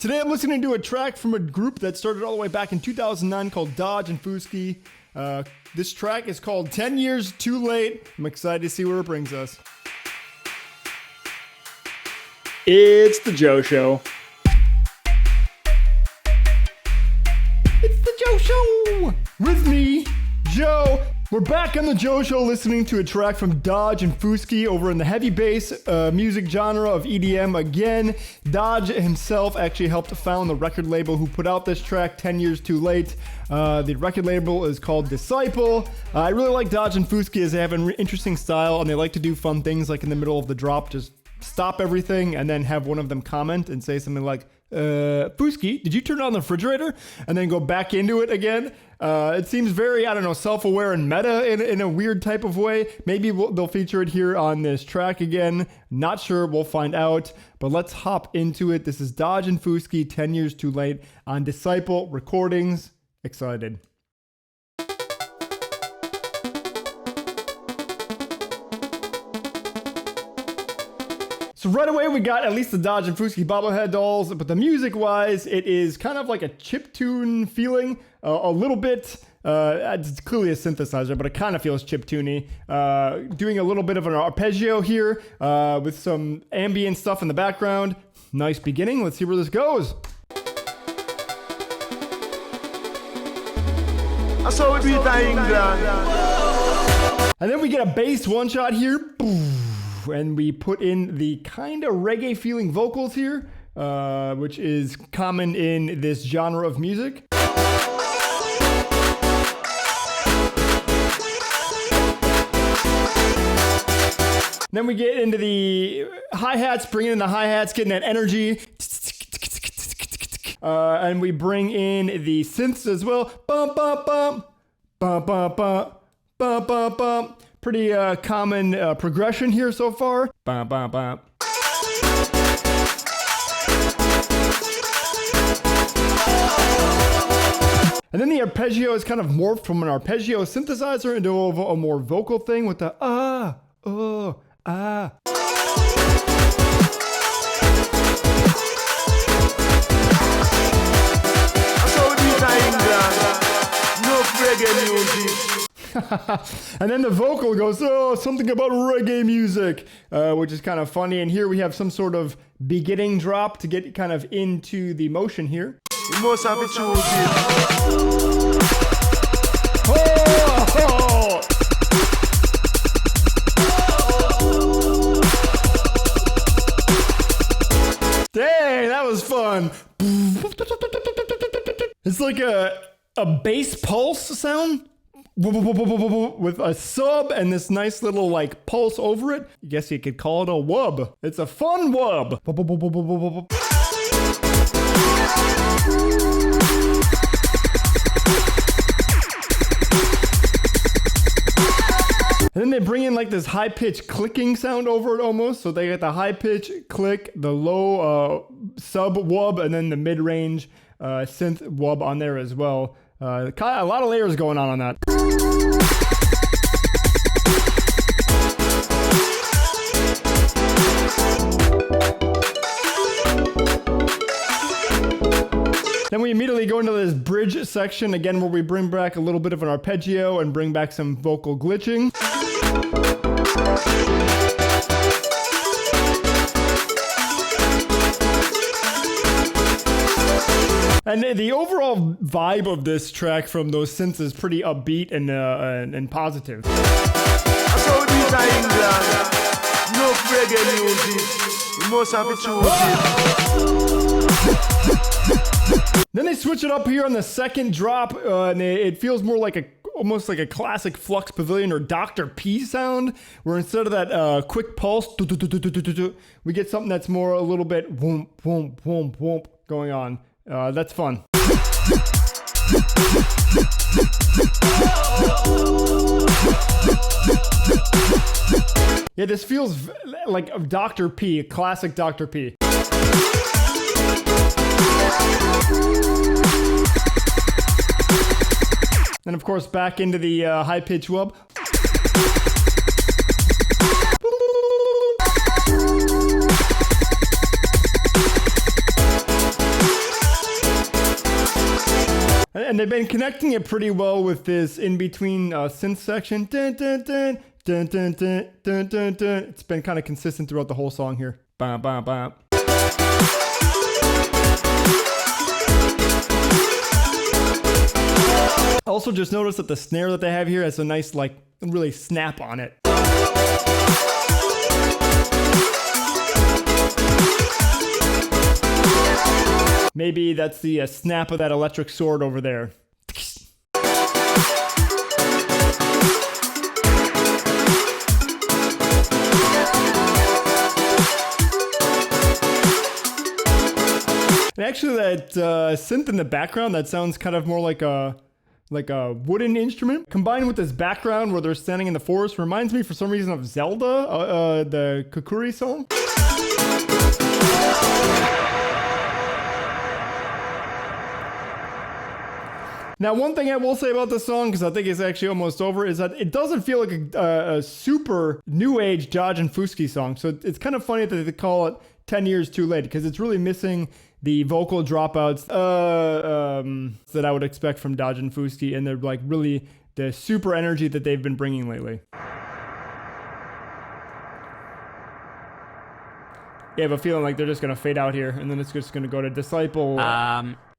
Today I'm listening to a track from a group that started all the way back in 2009 called Dodge Fuski. This track is called 10 Years Too Late. I'm excited to see where it brings us. It's the Joe Show. It's the Joe Show! With me, Joe. We're back on the Joe Show listening to a track from Dodge Fuski over in the heavy bass music genre of EDM. Again, Dodge himself actually helped found the record label who put out this track 10 Years Too Late. The record label is called Disciple. I really like Dodge Fuski as they have an interesting style and they like to do fun things like in the middle of the drop, just stop everything and then have one of them comment and say something like, Fuski, did you turn on the refrigerator? And then go back into it again. It seems very, self-aware and meta in a weird type of way. Maybe they'll feature it here on this track again. Not sure, we'll find out. But let's hop into it. This is Dodge Fuski, 10 Years Too Late on Disciple Recordings. Excited. So right away we got at least the Dodge Fuski bobblehead dolls, but the music-wise, it is kind of like a chiptune feeling, a little bit. It's clearly a synthesizer, but it kind of feels chiptuney. Doing a little bit of an arpeggio here with some ambient stuff in the background. Nice beginning. Let's see where this goes. That's how we do it in England. And then we get a bass one-shot here. And we put in the kind of reggae feeling vocals here, which is common in this genre of music. Then we get into the hi-hats, bringing in the hi-hats, getting that energy. And we bring in the synths as well. Bum, bum, bum. Bum, bum, bum. Bum, bum, bum. Pretty common progression here so far. Bum, bum, bum. And then the arpeggio is kind of morphed from an arpeggio synthesizer into a more vocal thing with the ah, oh, ah. That's how we do it in England. No reggae music. And then the vocal goes, oh, something about reggae music, which is kind of funny. And here we have some sort of beginning drop to get kind of into the motion here. You must have to choose it. Oh! Dang, that was fun. It's like a bass pulse sound. With a sub and this nice little like pulse over it. I guess you could call it a wub. It's a fun wub. And then they bring in like this high-pitched clicking sound over it almost. So they get the high-pitch click, the low sub wub, and then the mid-range synth wub on there as well. A lot of layers going on that. Then we immediately go into this bridge section again where we bring back a little bit of an arpeggio and bring back some vocal glitching. And the overall vibe of this track from those synths is pretty upbeat and positive. That's how we do it in England. No reggae music. You must have to choose it. Then they switch it up here on the second drop, and it feels more like almost like a classic Flux Pavilion or Dr. P sound, where instead of that quick pulse, we get something that's more a little bit whoomp, whoomp, whoomp, whoomp going on. That's fun. Yeah, this feels like Dr. P, classic Dr. P. And of course, back into the high-pitch wub. And they've been connecting it pretty well with this in-between synth section. Dun, dun, dun, dun, dun, dun, dun, dun, dun. It's been kind of consistent throughout the whole song here. Bam, bam, bam. Also just notice that the snare that they have here has a nice, like, really snap on it. Maybe that's the snap of that electric sword over there. And actually that synth in the background, that sounds kind of more like a wooden instrument. Combined with this background where they're standing in the forest, reminds me for some reason of Zelda, the Kukuri song. Now, one thing I will say about this song, because I think it's actually almost over, is that it doesn't feel like a super new age Dodge and Fuski song. So it's kind of funny that they call it 10 years too late, because it's really missing the vocal dropouts that I would expect from Dodge and Fuski, and they're like really the super energy that they've been bringing lately. I have a feeling like they're just going to fade out here, and then it's just going to go to Disciple.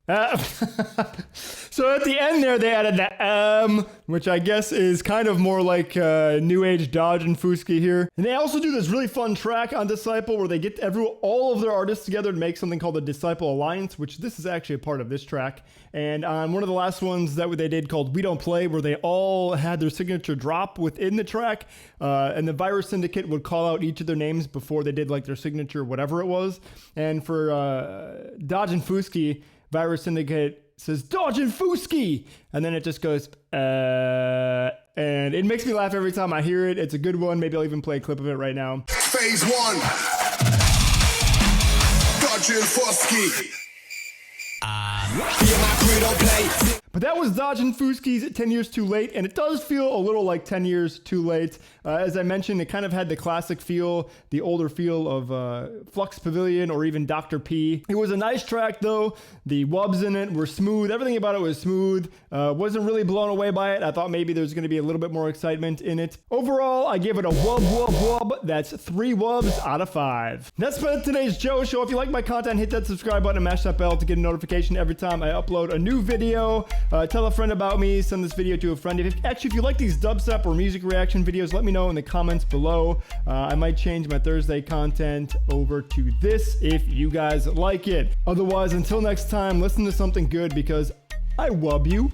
So at the end there, they added the which I guess is kind of more like new age Dodge and Fuski here. And they also do this really fun track on Disciple where they get all of their artists together to make something called the Disciple Alliance, which this is actually a part of this track. And on one of the last ones that they did called We Don't Play, where they all had their signature drop within the track, and the Virus Syndicate would call out each of their names before they did like their signature, whatever it was. And for Dodge and Fuski, Virus Syndicate says Dodge and Fuski, and then it just goes and it makes me laugh every time I hear it. It's a good one. Maybe I'll even play a clip of it right now. Phase 1, Dodge and Fuski. But that was Dodge and Fuski's 10 Years Too Late, and it does feel a little like 10 Years Too Late. As I mentioned, it kind of had the classic feel, the older feel of Flux Pavilion or even Dr. P. It was a nice track, though. The wubs in it were smooth. Everything about it was smooth. Wasn't really blown away by it. I thought maybe there's going to be a little bit more excitement in it. Overall, I give it a wub, wub, wub. That's 3 wubs out of 5. That's been today's Joe Show. If you like my content, hit that subscribe button and mash that bell to get a notification every time I upload a new video. Tell a friend about me. Send this video to a friend. If you like these dubstep or music reaction videos, let me know in the comments below. I might change my Thursday content over to this if you guys like it. Otherwise, until next time, listen to something good because I wub you.